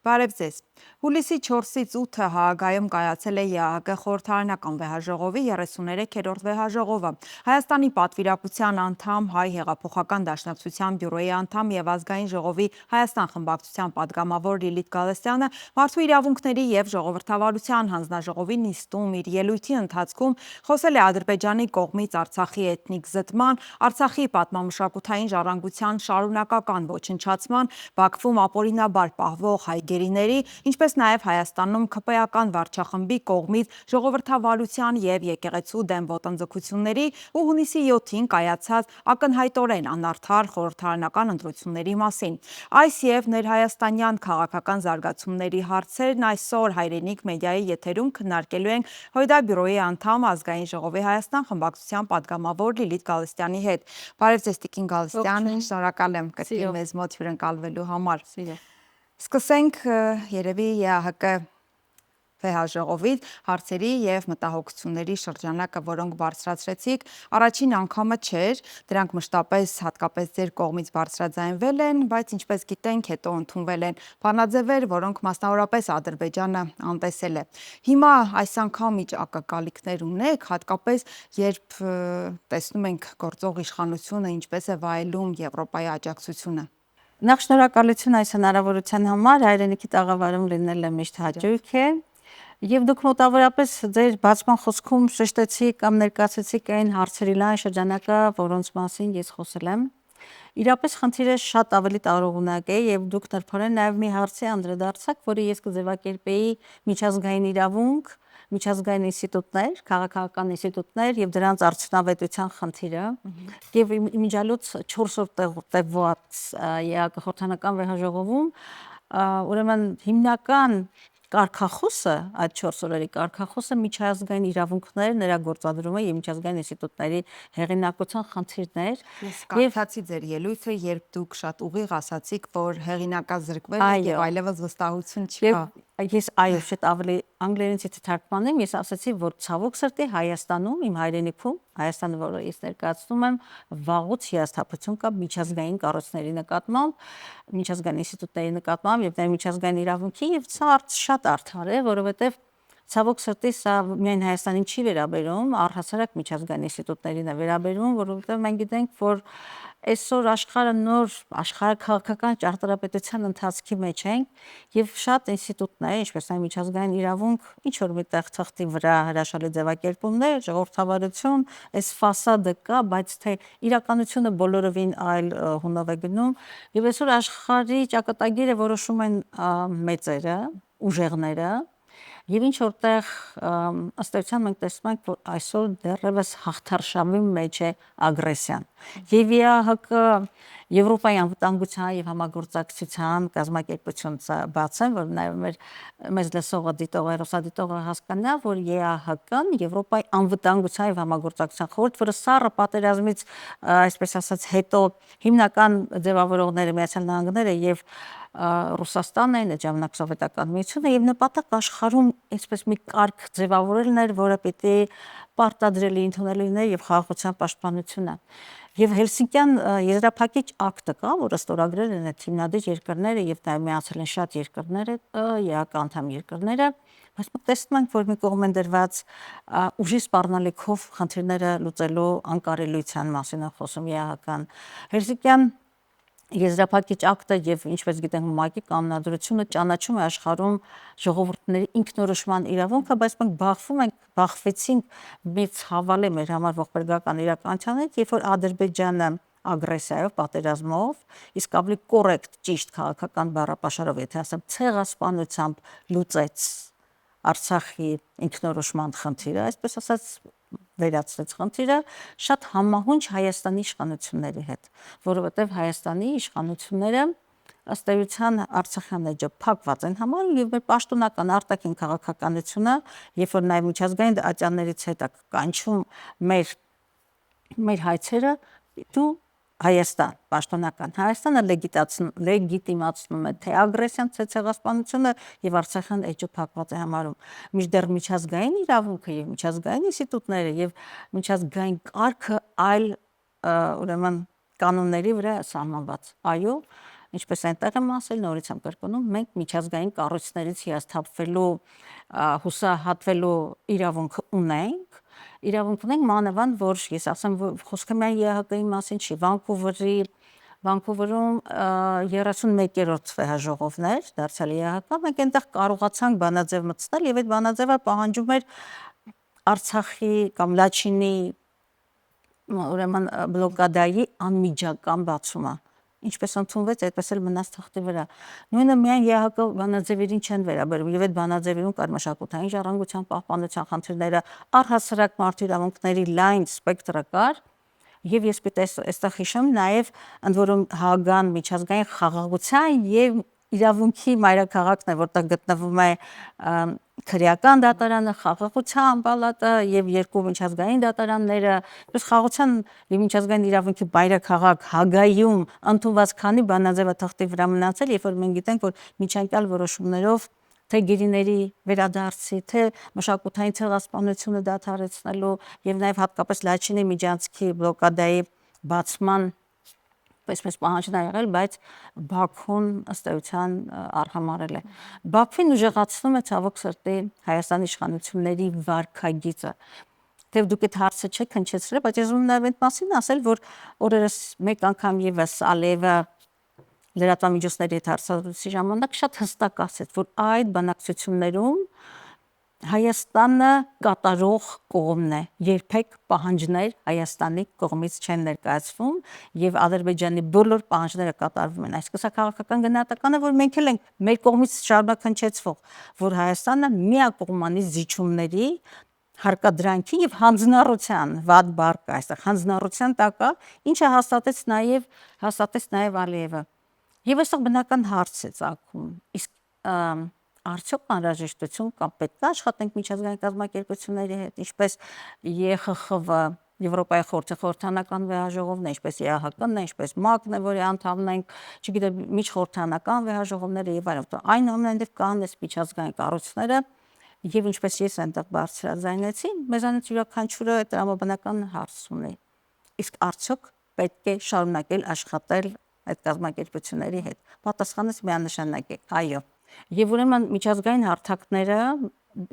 Բարև ձեզ։ Հուլիսի 4-ից 8-ը Հաագայում կայացել է ԵԱՀԿ խորհրդարանական վեհաժողովի 33-րդ վեհաժողովը։ Հայաստանի պատվիրակության անդամ, Հայ հեղափոխական դաշնակցության բյուրոյի անդամ և ազգային ժողովի Հայաստան խմբակցության падգամավոր Լիլիթ Գալստյանը մարդու իրավունքների և ժողովրդավարության հանձնաժողովի նիստում իր ելույթի ընթացքում խոսել է Ադրբեջանի կողմից Արցախի էթնիկ զտման, Արցախի պատմամշակութային ժառանգության շարունակական ոչնչացման, Բաքվում ապօրինաբար պահվող հայ գերիների, ինչպես նաև Հայաստանում ՔՊ-ական վարչախմբի կողմից ժողովրդավարության և եկեղեցու դեմ ոտնձգությունների ու հունիսի 7-ին կայացած ակնհայտորեն անարդար խորհրդարանական ընտրությունների մասին։ Այս և ներհայաստանյան քաղաքական զարգացումների հարցերն այսօր Հայրենիք մեդիայի եթերում քննարկելու ենք Հույդա բյուրոյի անդամ, ազգային ժողովի Հայաստան խմբակցության падգամավոր Լիլիթ Գալստյանի հետ։ Բարև ձեզ Տիկին Գալստյան, շնորհակալ եմ կրկին մեզ մոտ հյուրընկալվելու համար։ Սկսենք երևի ԵԱՀԿ վեհաժողովից հարցերի և մտահոգությունների շրջանակը, որոնք բարձրացրեցիք, առաջին անգամը չէր, դրանք մշտապես հատկապես ձեր կողմից բարձրաձայնվել են, բայց ինչպես գիտենք, հետո ընդունվել են բանաձևեր, որոնք մասնավորապես Ադրբեջանը անտեսել է։ Հիմա այս անգամ ինչ ակնկալիքներ ունեք, հատկապես երբ տեսնում ենք գործող իշխանությունը ինչպես է վայելում Եվրոպայի աջակցությունը։ Նախ շնորհակալություն այս հնարավորության համար, Հայրենիքի տաղավարում լինելը միշտ հաճույք է, եւ դուք մոտավորապես ձեր բացման խոսքում շեշտեցիք կամ ներկայացրեցիք այն հարցերի լայն շրջանակը, որոնց մասին ես խոսել եմ։ Իրապես խնդիրը շատ ավելի տարողունակ է եւ դուք նրբորեն նաեւ մի հարցի անդրադարձաք, որը ես կձևակերպեի միջազգային իրավունք, միջազգային ինստիտուտներ, քաղաքական ինստիտուտներ եւ դրանց արդյունավետության խնդիրը եւ իմիջիալոց 4-րդ տևված ԵԱՀԿ խորհրդարանական վեհաժողովում ուրեմն հիմնական կարգախոսը այդ 4 օրերի կարգախոսը միջազգային իրավունքներ, նրա գործադրումը եւ միջազգային ինստիտուտների հեղինակության խնդիրներ։ Ես կարդացի ձեր ելույթը, երբ դուք շատ ուղիղ ասացիք, որ հեղինակազրկվել եք եւ այլևս վստահություն չկա։ Ես շատ ավելի անգլերենից եթե թարգմանեմ, ես ասացի, որ ցավոք սրտի Հայաստանում, իմ հայրենիքում, Հայաստանը, որը ես ներկայացնում եմ, վաղուց հիասթափություն կա միջազգային կառույցների նկատմամբ, միջազգային ինստիտուտների նկատմամբ եւ նաեւ միջազգային իրավունքի եւ սա շատ արդար է, որովհետեւ ցավոք սրտի սա միայն Հայաստանին չի վերաբերում, առհասարակ միջազգային ինստիտուտներին է վերաբերում, որովհետեւ մենք գիտենք, որ այսօր աշխարհը նոր աշխարհաքաղաքական ճարտարապետության ընթացքի մեջ ենք եւ շատ ինստիտուտներ, ինչպես նաեւ միջազգային իրավունք, ինչ որ միտեղ թղթի վրա հրաշալի ձևակերպումներ, ժողովրդավարություն, այս ֆասադը կա, բայց թե իրականությունը բոլորովին այլ հունով է գնում եւ այսօր աշխարհի ճակատագիրը որոշում են մեծերը, ուժեղները Եվ ինչ որտեղ ըստ էության մենք տեսնում ենք, որ այսօր դեռևս հաղթարշավի մեջ է ագրեսիան։ Եվ ԵԱՀԿ Եվրոպայի անվտանգության եւ համագործակցության կազմակերպություն բացեմ, որ նաեւ մեզ լսողը դիտողը, հեռուստադիտողը հասկանա, որ ԵԱՀԿ-ն Եվրոպայի անվտանգության եւ համագործակցության խորհուրդ, որը սառը պատերազմից, այսպես ասած, հետո հիմնական ձևավորողները Միացյալ Նահանգները եւ Ռուսաստանն այն ժամանակ սովետական միությունը եւ նպատակ աշխարհում այսպես մի կարգ ձևավորելն էր, որը պիտի պարտադրելի ընդունելի լիներ եւ խաղաղության պաշտպանությունը։ Եվ Հելսինկյան եզրափակիչ ակտը կա, որը ստորագրել են այդ հիմնադիր երկրները եւ նաեւ միացել են շատ երկրներ, ԵԱՀԿ անդամ երկրները, բայց մենք տեսնում ենք, որ մի կողմ են դրված ուժի սպառնալիքով խնդիրները լուծելու անկարելիության մասին է խոսում ԵԱՀԿ-ն։ Հելսինկյան Եզրափակիչ ակտը եւ ինչպես գիտենք ՄԱԿ-ի կանոնադրությունը ճանաչում է աշխարհում ժողովուրդների ինքնորոշման իրավունքը, բայց մենք բախվեցինք մի ցավալի մեր համար ողբերգական իրականությանից, երբ որ Ադրբեջանը ագրեսիայով, պատերազմով, իսկ ավելի կոռեկտ, ճիշտ քաղաքական բառապաշարով, եթե ասեմ, ցեղասպանությամբ լուծեց Արցախի ինքնորոշման խնդիրը, այսպես ասած վերացրեց խնդիրը շատ համահունչ Հայաստանի իշխանությունների հետ, որովհետև Հայաստանի իշխանությունները ըստ էության Արցախյան էջը փակված են համարում եւ մեր պաշտոնական արտաքին քաղաքականությունը, երբ որ նաեւ միջազգային ատյաններից հետ է կանչում մեր հայցերը, դու Հայաստան, պաշտոնական Հայաստանը լեգիտիմացնում է թե ագրեսիան, թե ցեղասպանությունը եւ Արցախյան էջը փակված է համարում։ Մինչդեռ միջազգային իրավունքը եւ միջազգային ինստիտուտները եւ միջազգային կարգը այլ ուրեմն կանոնների վրա սահմանված։ Այո, ինչպես այնտեղ եմ ասել, նորից եմ կրկնում, մենք միջազգային կառույցներից հիասթափվելու, հուսահատվելու իրավունք ունենք մանավանդ, որ ես ասեմ, խոսքը միայն ԵՀԿ-ի մասին չի, Վանկուվերում 31-րդ վեհաժողովներ դարձյալ ԵՀԿ, մենք այնտեղ կարողացանք բանաձև մտցնել եւ այդ բանաձևը պահանջում էր Արցախի կամ Լաչինի ուրեմն բլոկադայի անմիջական բացումը, ինչպես ընդունվեց, այդպես էլ մնաց թղթի վրա։ Նույնը միայն ԵՀԿ բանաձևերին չեն վերաբերում, եւ այդ բանաձևերում կար մշակութային ժառանգության պահպանության խնդիրները, առհասարակ մարդու իրավունքների լայն սպեկտրը կար, եւ ես պետք է այստեղ հիշեմ նաեւ ընդ որում Հաագան միջազգային խաղաղության եւ իրավունքի մայրաքաղաքն է, որտեղ գտնվում է քրեական դատարանը, խաղաղության պալատը եւ երկու միջազգային դատարանները, plus խաղաղության եւ միջազգային իրավունքի մայրաքաղաք Հագայում ընդունված քանի բանաձևը թղթի վրա մնացել, երբ որ մենք գիտենք, որ միջանկյալ որոշումներով թե գերիների վերադարձի, թե մշակութային ցեղասպանությունը դադարեցնելու եւ նաեւ հատկապես Լաչինի միջանցքի բլոկադայի բացման այսպես պահանջն ա եղել, բայց Բաքուն ըստ էության արհամարել է։ Բաքվին ուժեղացնում է ցավոք սրտի Հայաստանի իշխանությունների վարքագիծը։ Թեև դուք այդ հարցը չեք հնչեցրել, բայց ես ուզում եմ այդ մասին ասել, որ օրերս մեկ անգամ եւս Ալիևը լրատվամիջոցների հետ հարցազրույցի ժամանակ շատ հստակ ասեց, որ այդ բանակցություններում Հայաստանը կատարող կողմն է, երբեք պահանջներ Հայաստանի կողմից չեն ներկայացվում եւ Ադրբեջանի բոլոր պահանջները կատարվում են։ Այսինքն սա քաղաքական գնահատականը, որ մենք էլ ենք մեր կողմից շարունակ հնչեցվող, որ Հայաստանը միակողմանի զիջումների հարկադրանքի եւ հանձնառության վատ բառ կա այստեղ, հանձնառության տակ է, ինչը հաստատեց նաեւ Ալիևը։ Եվ այստեղ բնական հարց է ծագում, իսկ արդյոք անհրաժեշտություն կա, պետք է աշխատենք միջազգային կազմակերպությունների հետ, ինչպես ԵԽԽՎ, Եվրոպայի խորհրդի խորհրդանական վեհաժողովն է, ինչպես ԵԱՀԿ-ն է, ինչպես ՄԱԿ-ն է, որի անդամն ենք, չգիտեմ, միջխորհրդանական վեհաժողովները եւ այլն։ Այնուամենայնիվ կան այս միջազգային կառույցները եւ ինչպես ես այնտեղ բարձրաձայնեցի, մեզանից յուրաքանչյուրը տրամաբանական հարց ունի։ Իսկ արդյոք պետք է շարունակել աշխատել այդ կազմակերպությունների հետ։ Պատասխանս միանշանակ է՝ այո։ Եվ ուրեմն միջազգային հարթակները,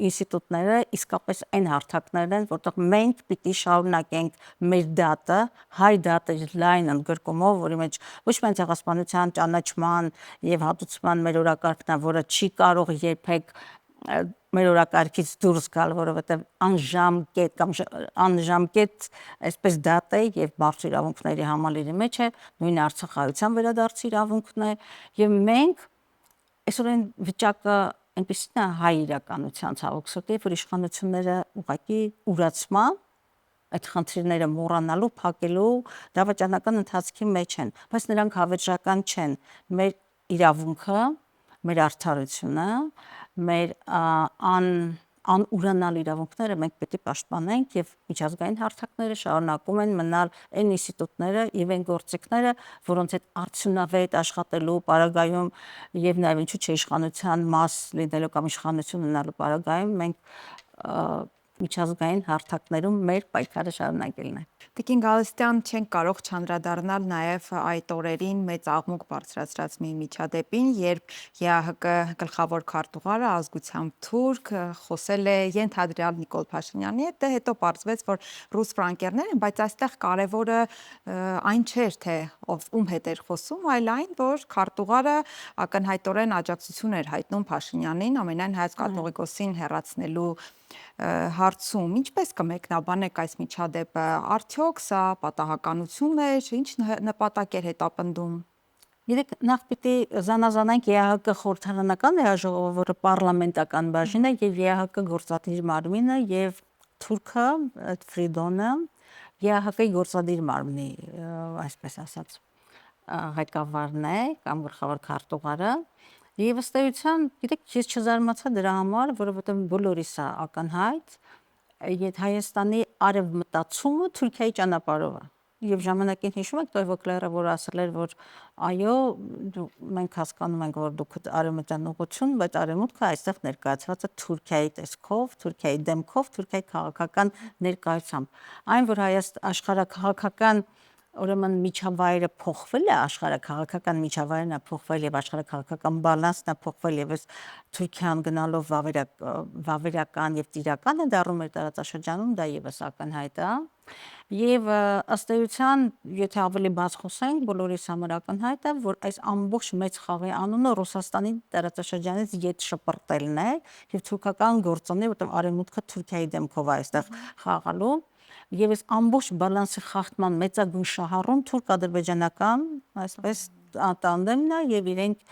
ինստիտուտները իսկապես այն հարթակներն են, որտեղ մենք պիտի շարունակենք մեր դատը, հայ դատը լայն ընդգրկումով, որի մեջ ոչ միայն ցեղասպանության ճանաչման եւ հատուցման մեր օրակարգն է, որը չի կարող երբեք մեր օրակարգից դուրս գալ, որովհետև անժամկետ այսպես դատ է եւ մարդու իրավունքների համալիրի մեջ է, նույն Արցախայցյան վերադարձի իրավունքն է եւ մենք այսօրեն վիճակը այնպեսին է հայ իրականության ցավոք սրտի, որ իշխանությունները ուղղակի ուրացման այդ խնդիրները մոռանալու, փակելու դավաճանական ընթացքի մեջ են, բայց նրանք հավերժական չեն։ Մեր իրավունքը, մեր արդարությունը, մեր անուրանալ իրավունքները մենք պետք է պաշտպանենք եւ միջազգային հարթակները շարունակում են մնալ այն ինստիտուտները եւ այն գործիքները, որոնց հետ արդյունավետ աշխատելու պարագայում եւ նաեւ ինչու՞ չէ իշխանության մաս լինելու կամ իշխանություն ունենալու պարագայում մենք միջազգային հարթակներում մեր պայքարը շարունակելն է։ Տիկին Գալստյան, չենք կարող չանդրադառնալ նաև այդ օրերին մեծ աղմուկ բարձրացրած մի միջադեպին, երբ ԵԱՀԿ գլխավոր քարտուղարը ազգությամբ թուրք խոսել է ենթադրյալ Նիկոլ Փաշինյանի հետ, հետո պարզվեց, որ ռուս ֆրանկերներ են, բայց այստեղ կարևորը այն չէր, թե ում հետ էր խոսում, այլ այն, որ քարտուղարը ակնհայտորեն աջակցություն էր հայտնում Փաշինյանին, ամենայն Հայոց կաթողիկոսին հեռացնելու հարցում, ինչպես կմեկնաբանեք այս միջադեպը, արդյոք սա պատահականություն էր, ինչ նպատակ էր հետապնդում։ Գիտեք, նախ պիտի զանազանենք ԵԱՀԿ խորհրդարանական վեհաժողովը, որը պարլամենտական բաժին է, եւ ԵԱՀԿ գործադիր մարմինը եւ թուրքը, Ֆրիդոնը, ԵԱՀԿ-ի գործադիր մարմնի, այսպես ասած, ղեկավարն է կամ գլխավոր քարտուղարը։ Եվ ըստ էության, գիտեք, ես չզարմացա դրա համար, որովհետև բոլորիս է ակնհայտ, եթե Հայաստանի արևմտացումը Թուրքիայի ճանապարհով է։ Եվ ժամանակին հիշում եք Տոյվոկլերը, որ ասել էր, որ այո, մենք հասկանում ենք, որ դուք արևմտյան ուղղություն, բայց արևմուտքը այստեղ ներկայացված է Թուրքիայի տեսքով, Թուրքիայի դեմքով, Թուրքիայի քաղաքական ներկայությամբ։ Այն, որ աշխարհաքաղաքական ուրեմն միջավայրը փոխվել է, աշխարհաքաղաքական միջավայրն է փոխվել եւ աշխարհաքաղաքական բալանսն է փոխվել եւ այս Թուրքիան գնալով վավերական եւ տիրական է դառնում մեր տարածաշրջանում, դա եւս ակնհայտ է։ Եվ ըստ էության, եթե ավելի բաց խոսենք, բոլորիս համար ակնհայտ է, որ այս ամբողջ մեծ խաղի անունը Ռուսաստանի տարածաշրջանից ետ շպրտելն է եւ թուրքական գործոններ, որտեղ արևմուտքը Թուրքիայի դեմքով է այստեղ խաղալու։ Եվ այս ամբողջ բալանսի խախտման մեծագույն շահառուն թուրք-ադրբեջանական, այսպես տանդեմն է եւ իրենք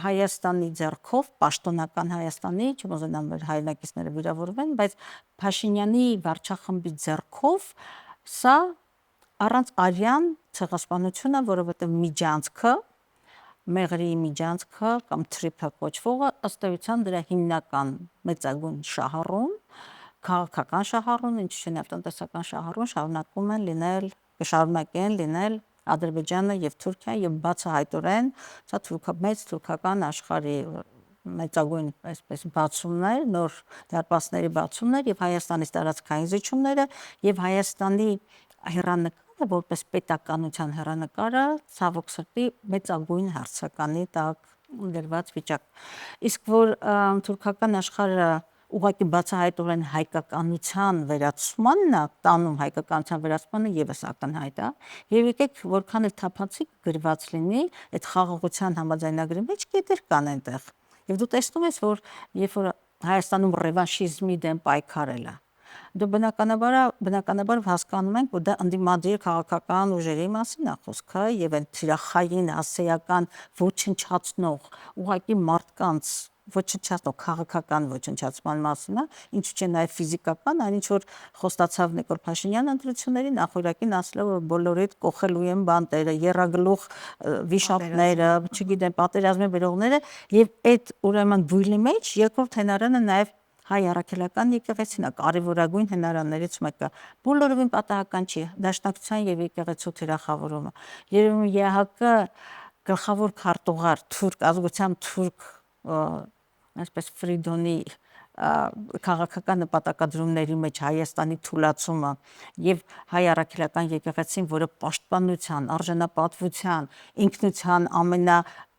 Հայաստանի ձեռքով, պաշտոնական Հայաստանի, չուզենամ մեր հայրենակիցները վիրավորվեն, բայց Փաշինյանի վարչախմբի ձեռքով սա առանց արյան ցեղասպանություն է, որովհետեւ միջանցքը Մեղրի միջանցքը կամ թրիփը կոչվողը ըստ էության դրա հիմնական մեծագույն շահառուն, քաղաքական շահառուն, ինչ չէ տնտեսական շահառուն կշարունակեն լինել Ադրբեջանը եւ Թուրքիան եւ բացահայտորեն սա մեծ թուրքական աշխարհի մեծագույն այսպես բացումներ, նոր դարպասների բացումներ եւ Հայաստանի տարածքային զիջումները եւ Հայաստանի հեռանկարը որպես պետականության հեռանկարը ցավոք սրտի մեծագույն հարցականի տակ դրված վիճակ։ Իսկ որ թուրքական աշխարհը ուղղակի բացահայտորեն հայկականության վերացմանն է տանում հայկականության վերացմանը եւս ակնհայտ է եւ եկեք որքան էլ թափանցիկ գրված լինի այդ խաղաղության համաձայնագրի մեջ կետեր կան այնտեղ եւ դու տեսնում ես որ երբ որ Հայաստանում ռևանշիզմի դեմ պայքարել է դու բնականաբար հասկանում ենք որ դա ընդդիմադիր քաղաքական ուժերի մասին է խոսքը եւ այն թիրախային ասեական ոչնչացնող ուղղակի մարդկանց ոչնչացնող քաղաքական ոչնչացման մասին է, ինչ չէ նաև ֆիզիկական, այն ինչ որ խոստացավ Նիկոլ Փաշինյանը ընտրությունների նախորյակին ասելով որ բոլորիդ կոխելու են բանտերը, եռագլուխ վիշապները, չգիտեմ, պատերազմի բերողները եւ այդ ուրեմն բույլի մեջ երկրորդ հենարանը նաև հայ առաքելական եկեղեցին է կարևորագույն հենարաններից մեկը բոլորովին պատահական չի դաշնակցության եւ եկեղեցու թիրախավորումը երևում ԵՀԿ գլխավոր քարտուղար թուրք ազգությամբ թուրք այսպես Ֆրիդոնի քաղաքական նպատակադրումների մեջ Հայաստանի թուլացումը եւ հայ առաքելական եկեղեցին, որը պաշտպանության, արժանապատվության, ինքնության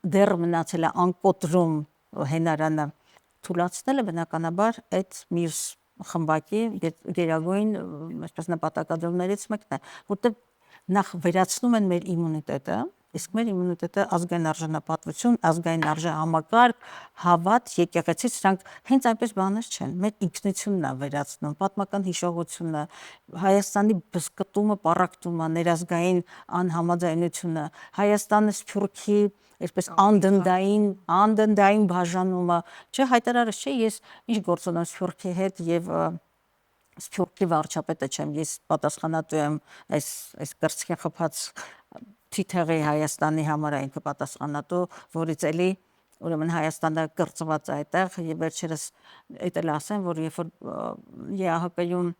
դեռ մնացել է անկոտրում հենարանը թուլացնելը բնականաբար այդ մյուս խմբակի գերագույն այսպես նպատակադրումներից մեկն է, որտեղ նախ վերացնում են մեր իմունիտետը, իսկ մեր իմունիտետը ազգային արժանապատվություն, ազգային արժեհամակարգ, հավատ, եկեղեցի, սրանք հենց այնպես բաներ չեն, մեր ինքնությունն է վերացնում, պատմական հիշողությունը, Հայաստանի բզկտումը, պառակտումը, ներազգային անհամաձայնությունը, Հայաստանը Սփյուռքի այսպես անդնդային բաժանումը, չէ, հայտարարս չէ, ես ինչ գործ ունեմ Սփյուռքի հետ եւ Սփյուռքի վարչապետը չեմ, ես պատասխանատու եմ այս կրծքին խփած թիթեղի Հայաստանի համար ինքը պատասխանատու, որից էլի ուրեմն Հայաստանը կրծված է այդտեղ եւ վերջերս էլ ասեմ, որ երբ որ ԵԱՀԿ-ում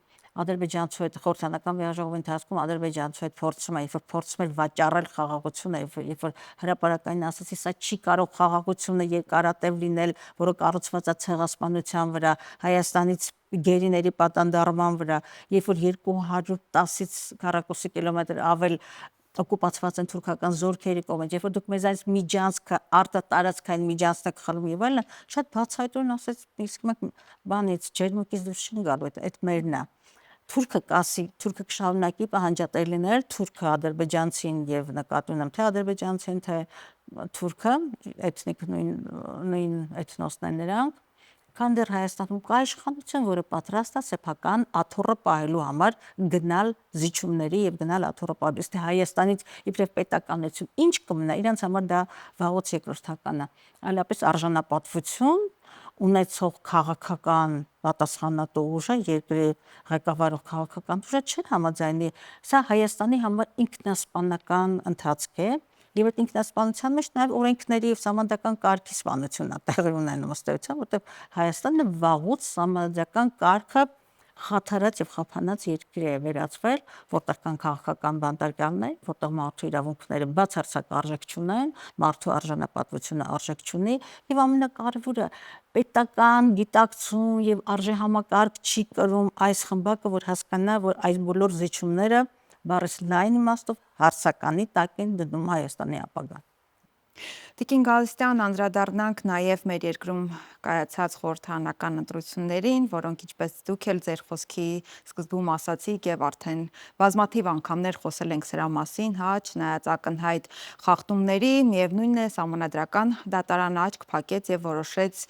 ադրբեջանցու հետ խորհրդանական վիայժողովի ընթացքում ադրբեջանցու հետ փորձում էր վաճառել խաղաղությունը, երբ որ հրապարակային ասացի, սա չի կարող խաղաղությունը երկարատև լինել, որը կառուցված է ցեղասպանության վրա, Հայաստանից գերիների պատանդարման վրա, երբ որ 210-ից քառակուսի կիլոմետր ավել օկուպացված են թուրքական զորքերի կողմից, երբ որ դուք մեզանից միջանցքը, արտատարածքային միջանցքը խլում եւ այլն, շատ բացահայտորեն ասեց, իսկ մենք բանից ջերմուկից դուրս չենք գալու, այդ մերն է։ Թուրքը կասի, թուրքը կշարունակի պահանջատեր լինել, թուրքը ադրբեջանցին եւ նկատի ունեմ թե ադրբեջանցին, թե թուրքը, էթնիկ նույն էթնոսն են նրանք, քան դեռ Հայաստանում կա իշխանություն, որը պատրաստ է սեփական աթոռը պահելու համար գնալ զիջումների եւ գնալ աթոռը պահելու։ Իսկ Հայաստանից իբրև պետականություն ինչ կմնա, իրենց համար դա վաղուց երկրորդական է, այլապես արժանապատվություն ունեցող քաղաքական պատասխանատու ուժը, երկրի ղեկավարող քաղաքական ուժը չէ համաձայնի։ Սա Հայաստանի համար ինքնասպանական ընթացք է եւ այդ ինքնասպանության մեջ նաեւ օրենքների եւ սահմանադրական կարգի սպանությունն է տեղի ունենում ըստ էության, որտեղ Հայաստանը վաղուց սահմանադրական կարգը խաթարած եւ խափանած երկրի է վերածվել, որտեղ կան քաղաքական բանտարկյալներ, որտեղ մարդու իրավունքները բացարձակ արժեք չունեն, մարդու արժանապատվությունը արժեք չունի եւ ամենակարևորը պետական գիտակցում եւ արժեհամակարգ չի կրում այս խմբակը, որ հասկանա, որ այս բոլոր զիջումները բառից լայն իմաստով հարցականի տակ են դնում Հայաստանի ապագան։ Տիկին Գալստյան, անդրադառնանք նաև մեր երկրում կայացած խորհրդարանական ընտրություններին, որոնք ինչպես դուք էլ ձեր խոսքի սկզբում ասացիք եւ արդեն բազմաթիվ անգամներ խոսել ենք սրա մասին, չնայած ակնհայտ խախտումների, միևնույնն է, Սահմանադրական դատարանը աչք փակեց եւ որոշեց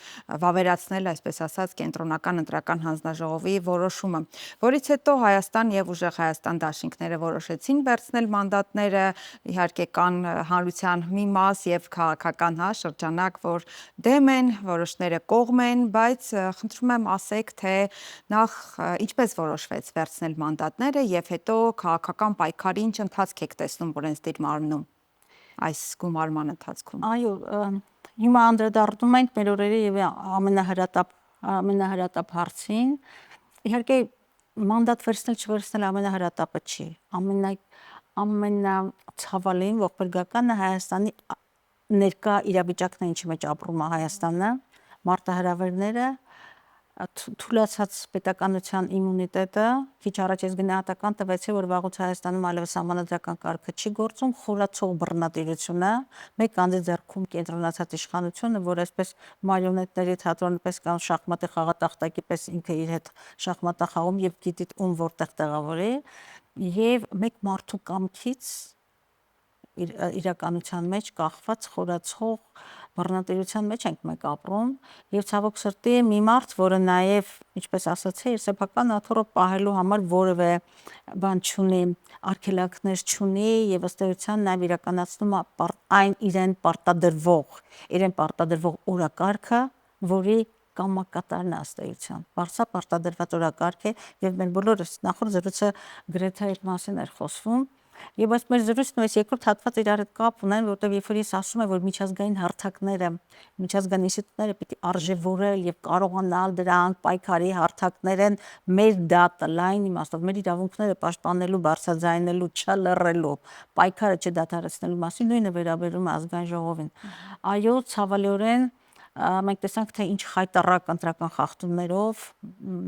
վավերացնել, այսպես ասած, կենտրոնական ընտրական հանձնաժողովի որոշումը, որից հետո Հայաստան եւ ուժեղ Հայաստան դաշինքները որոշեցին վերցնել մանդատները, իհարկե կան հանրության մի մաս եւ քաղաքական շրջանակ, որ դեմ են, որոշները կողմ են, բայց խնդրում եմ ասեք, թե նախ ինչպես որոշվեց վերցնել մանդատները եւ հետո քաղաքական պայքարի ինչ ընթացք եք տեսնում օրենսդիր մարմնում այս գումարման ընթացքում։ Այո, հիմա անդրադառնում ենք մեր օրերի եւ ամենահրատապ հարցին։ Իհարկե մանդատ վերցնել չվերցնել ամենահրատապը չի։ Ամենացավալին ողբերգականը Հայաստանի ներկա իրավիճակն է, ինչի մեջ ապրում է Հայաստանը, մարտահրավերները, թուլացած պետականության իմունիտետը, քիչ առաջ ես գնահատական տվեցի, որ վաղուց Հայաստանում այլևս սահմանադրական կարգը չի գործում, խորացող բռնատիրությունը, մեկ անձի ձեռքում կենտրոնացած իշխանությունը, որ այսպես մարիոնետների թատրոնի պես կամ շախմատի խաղատախտակի պես ինքը իր հետ շախմատ է խաղում եւ գիտի ում որտեղ տեղավորի, եւ մեկ մարդու կամքից իրականության մեջ կախված խորացող բռնատիրության մեջ ենք մենք ապրում եւ ցավոք սրտի մի մարդ, որը նաեւ, ինչպես ասացի, իր սեփական աթոռը պահելու համար որևէ բան չունի, արգելակներ չունի եւ ըստ էության նաեւ իրականացնում է այն իրեն պարտադրվող օրակարգը, որի կամակատարն է ըստ էության։ Պարտադրված օրակարգ է եւ մեր բոլորս նախորդ զրույցը գրեթե այդ մասին էր խոսվում։ Եվ այս մեր զրույցն ու այս երկրորդ հատվածը իրար հետ կապ ունեն, որտեղ երբ որ ես ասում եմ, որ միջազգային հարթակները, միջազգային ինստիտուտները պիտի արժևորել եւ կարողանալ դրանք պայքարի հարթակներ են մեր դատը լայն իմաստով, մեր իրավունքները պաշտպանելու, բարձրաձայնելու, չլռելու, պայքարը չդադարեցնելու մասին, նույնը վերաբերում է ազգային ժողովին։ Այո, ցավալիորեն մենք տեսանք, թե ինչ խայտառակ ընտրական խախտումներով,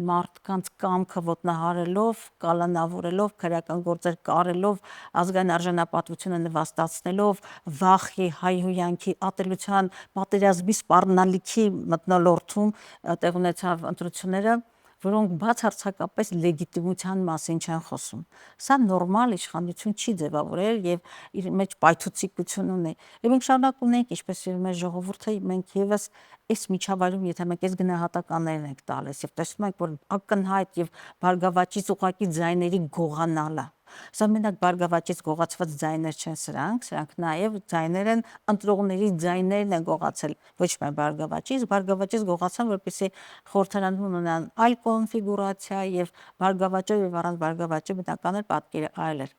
մարդկանց կամքը ոտնահարելով, կալանավորելով, քրեական գործեր կարելով, ազգային արժանապատվությունը նվաստացնելով, վախի, հայհոյանքի, ատելության, պատերազմի սպառնալիքի մթնոլորտում տեղ ունեցավ ընտրությունները, որոնք բացարձակապես լեգիտիմության մասին չեն խոսում։ Սա նորմալ իշխանություն չի ձևավորել եւ իր մեջ պայթուցիկություն ունի։ Եվ մենք շարունակ ունենք, ինչպես եւ մեր ժողովուրդը, մենք եւս այս միջավայրում, եթե մենք այս գնահատականներն ենք տալիս եւ տեսնում ենք, որ ակնհայտ եւ բարգավաճից ուղղակի ձայների գողանալը, սա մենակ բարգավաճից գողացված ձայներ չեն սրանք նաեւ ձայներ են, ընտրողների ձայներն են գողացել, ոչ միայն բարգավաճից գողացան, որպեսզի խորհրդարանում ունենան այլ կոնֆիգուրացիա եւ բարգավաճով եւ առանց բարգավաճի բնական էր պատկերը այլ էր։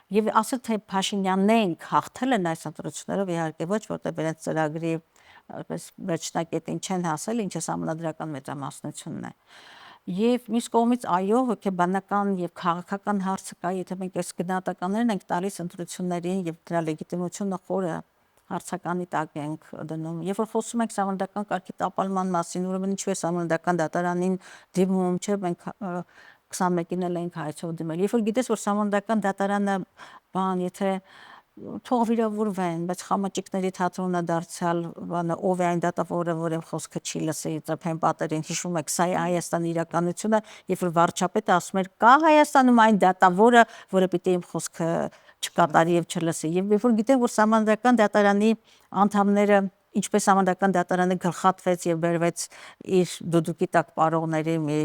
Եվ ասել թե Փաշինյանն հաղթել են այս ընտրություններով, իհարկե ոչ, որտեղ իրենց ծրագրի այսպես վերջնակետին չեն հասել, ինչը սահմանադրական մեծամասնությունն է։ Եվ մյուս կողմից այո, հոգեբանական եւ քաղաքական հարցը կա, եթե մենք այս գնահատականներն ենք տալիս ընտրություններին եւ դրա լեգիտիմությունը խորը հարցականի տակ ենք դնում։ Երբ որ խոսում ենք սահմանադրական կարգի տապալման մասին, ուրեմն ինչու է սահմանադրական դատարանին դիմում, չէ՞, մենք 21-ին էլ ենք հայցով դիմել։ Երբ որ գիտես, որ սահմանադրական դատարանը եթե թող վիրավորվեն, բայց խամաճիկների թատրոնը դարձյալ բանը ով է այն դատավորը, որը խոսքը չի լսի, ծփեն պատերին, հիշում եք, սա է Հայաստանի իրականությունը, երբ որ վարչապետը ասում էր, կա Հայաստանում այն դատավորը, որը պիտի իմ խոսքը չկատարի եւ չլսի։ Եվ երբ որ գիտեն, որ սահմանադրական դատարանի անդամները, ինչպես սահմանադրական դատարանը գլխատվեց եւ բերվեց իր դուդուկի տակ պարողների մի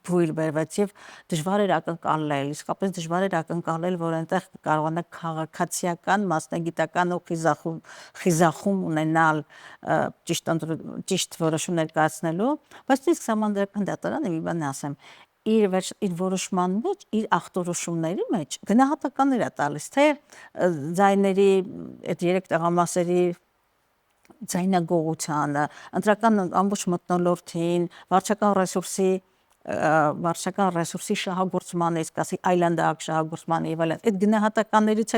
բույր բերվեց եւ դժվար էր ակնկալել, իսկապես դժվար էր ակնկալել, որ այնտեղ կարողանա քաղաքացիական, մասնագիտական ու խիզախում ունենալ ճիշտ որոշումներ կայացնելու, բայց իսկ սահմանադրական դատարանը մի բան ասեմ, իր որոշման մեջ, իր ախտորոշումների մեջ գնահատականներ է տալիս, թե ձայների այդ 3 տղամասերի ձայնագողությանը, ընտրական ամբողջ մթնոլորտին, վարչական ռեսուրսի շահագործմանը, իսկ ասի այլանդակ շահագործմանը եւ այլն։ Այդ գնահատականներից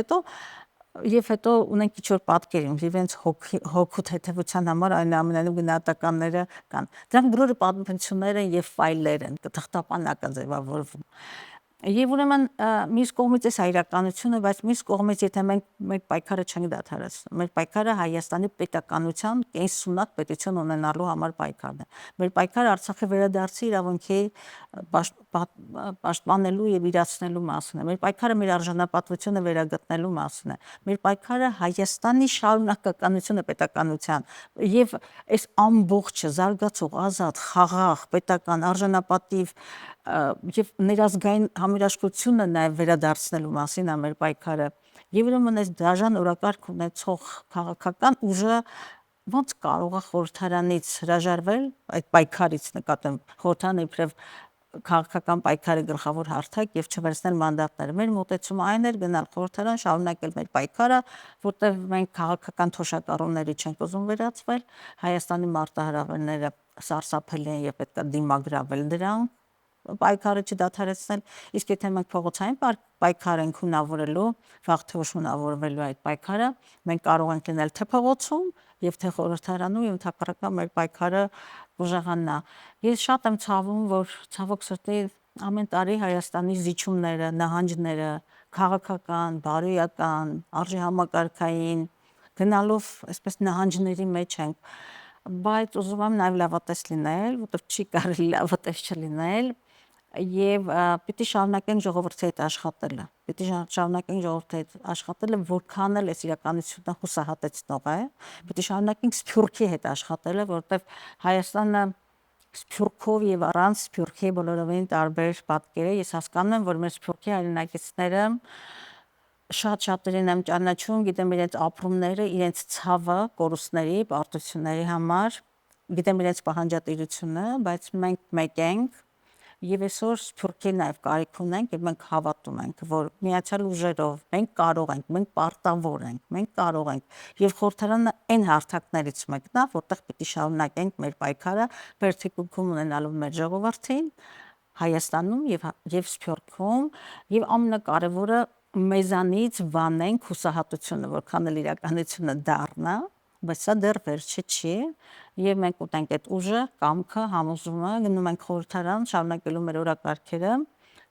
հետո ունենք ինչ-որ պատկեր, իրենց հոգու թեթևության համար այնուամենայնիվ գնահատականները կան։ Դրանք բոլորը պատմություններ են եւ ֆայլեր են, թղթապանակ են ձևավորվում։ Եվ ուրեմն մյուս կողմից էս իրականությունը, բայց մյուս կողմից եթե մենք մեր պայքարը չենք դադարեցնում, մեր պայքարը Հայաստանի պետականության կենսունակ պետություն ունենալու համար պայքարն է։ Մեր պայքարը Արցախի վերադարձի իրավունքի պաշտպանելու եւ իրացնելու մասն է։ Մեր պայքարը մեր արժանապատվությունը վերագտնելու մասն է։ Մեր պայքարը Հայաստանի շարունակականությունը պետականության եւ այս ամբողջը զարգացող, ազատ, խաղաղ, պետական, արժանապատիվ եւ ներազգային համերաշխությունը նաեւ վերադարձնելու մասին է մեր պայքարը։ Եվ ուրեմն այս դաժան օրակարգ ունեցող քաղաքական ուժը ոնց կարող է խորհրդարանից հրաժարվել, այդ պայքարից նկատեմ խորհրդարանը իբրև քաղաքական պայքարի գլխավոր հարթակ եւ չվերցնել մանդատները։ Մեր մոտեցումը այն էր գնալ խորհրդարան, շարունակել մեր պայքարը, որտեղ մենք քաղաքական թոշակառուների չենք ուզում վերածվել, Հայաստանի մարտահրավերները սարսափելի են եւ պետք է դիմագրավել դրանք պայքարը չդադարեցնել, իսկ եթե մենք փողոցային պայքար ենք հնավորելու, վաղ թե ուշ հնավորվելու այդ պայքարը, մենք կարող ենք լինել թե փողոցում եւ թե խորհրդարանում եւ ընդհանրական մեր պայքարը ուժեղանա։ Ես շատ եմ ցավում, որ ցավոք սրտի ամեն տարի Հայաստանի զիջումները, նահանջները, քաղաքական, բարոյական, արժեհամակարգային գնալով այսպես նահանջների մեջ ենք, բայց ուզում եմ նաև լավատես լինել, որտեղ չի կարելի լավատես չլինել եւ պիտի շարունակենք ժողովրդի հետ աշխատելը։ Պիտի շարունակենք ժողովրդի հետ աշխատելը, որքան էլ էս իրականությունը հուսահատեցնող է։ Պիտի շարունակենք Սփյուռքի հետ աշխատելը, որտեղ Հայաստանը Սփյուռքով եւ առանց Սփյուռքի բոլորովին տարբեր պատկեր է։ Ես հասկանում եմ, որ մեր Սփյուռքի հայրենակիցները շատերին եմ ճանաչում, գիտեմ իրենց ապրումները, իրենց ցավը, կորուստների, պարտությունների համար, գիտեմ իրենց պահանջատիրությունը, բայց մենք մեկ ենք եւ այսօր Սփյուռքի նաեւ կարիք ունենք եւ մենք հավատում ենք, որ միացյալ ուժերով մենք կարող ենք, մենք պարտավոր ենք, մենք կարող ենք եւ խորհրդարանը այն հարթակներից մեկն է, որտեղ պիտի շարունակենք մեր պայքարը վերթիկունքում ունենալու մեր ժողովրդին Հայաստանում եւ Սփյուռքում եւ ամենակարևորը մեզանից վանենք հուսահատությունը, որքան էլ իրականությունը դառնա, բայց սա դեռ վերջը չի եւ մենք ուտենք այդ ուժը, կամքը, համոզումը, գնում ենք խորհրդարան, շարունակելու մեր օրակարգերը,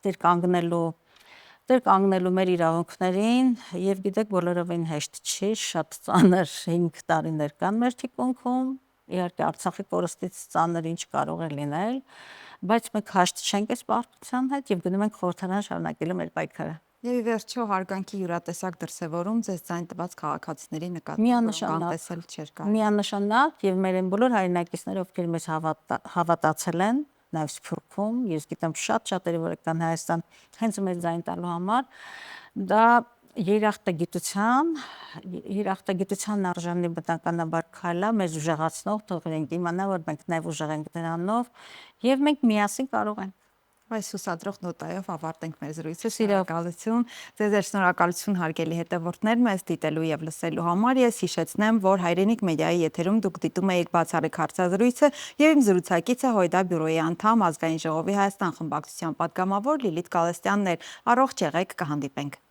դեր կանգնելու մեր իրավունքներին եւ գիտեք բոլորովին հեշտ չի, շատ ծանր 5 տարիներ կան մեր թիկունքում, իհարկե Արցախի կորստից ծանր ինչ կարող է լինել, բայց մենք հաշտ չենք այս պարտության հետ եւ գնում ենք խորհրդարան շարունակելու մեր պայքարը։ Եվ ի վերջո հարգանքի յուրատեսակ դրսևորում ձեզ ձայն տված քաղաքացիների նկատմամբ անտեսել չէր կարող։ Միանշանակ եւ մեր այն բոլոր հայրենակիցները, ովքեր մեզ հավատացել են, նաեւ Սփյուռքում, ես գիտեմ շատ-շատերի, որ կան Հայաստան, հենց մեզ ձայն տալու համար, դա երախտագիտության արժանի բնականաբար քայլ է, մեզ ուժեղացնող, թող իրենք իմանան, որ մենք նաեւ ուժեղ ենք դրանով եւ մենք միասին կարող ենք։ Այս հուսադրող նոտայով ավարտենք մեր զրույցը։ Շնորհակալություն։ Ձեզ շնորհակալություն հարգելի հետևորդներ, մեզ դիտելու եւ լսելու համար։ Ես հիշեցնեմ, որ Հայրենիք մեդիայի եթերում դուք դիտում եք բացառիկ հարցազրույցը եւ իմ զրուցակիցը Հույդա բյուրոյի անդամ Ազգային ժողովի Հայաստան խմբակցության պատգամավոր Լիլիթ Գալստյանն էր։ Առողջ եղեք, կհանդիպենք։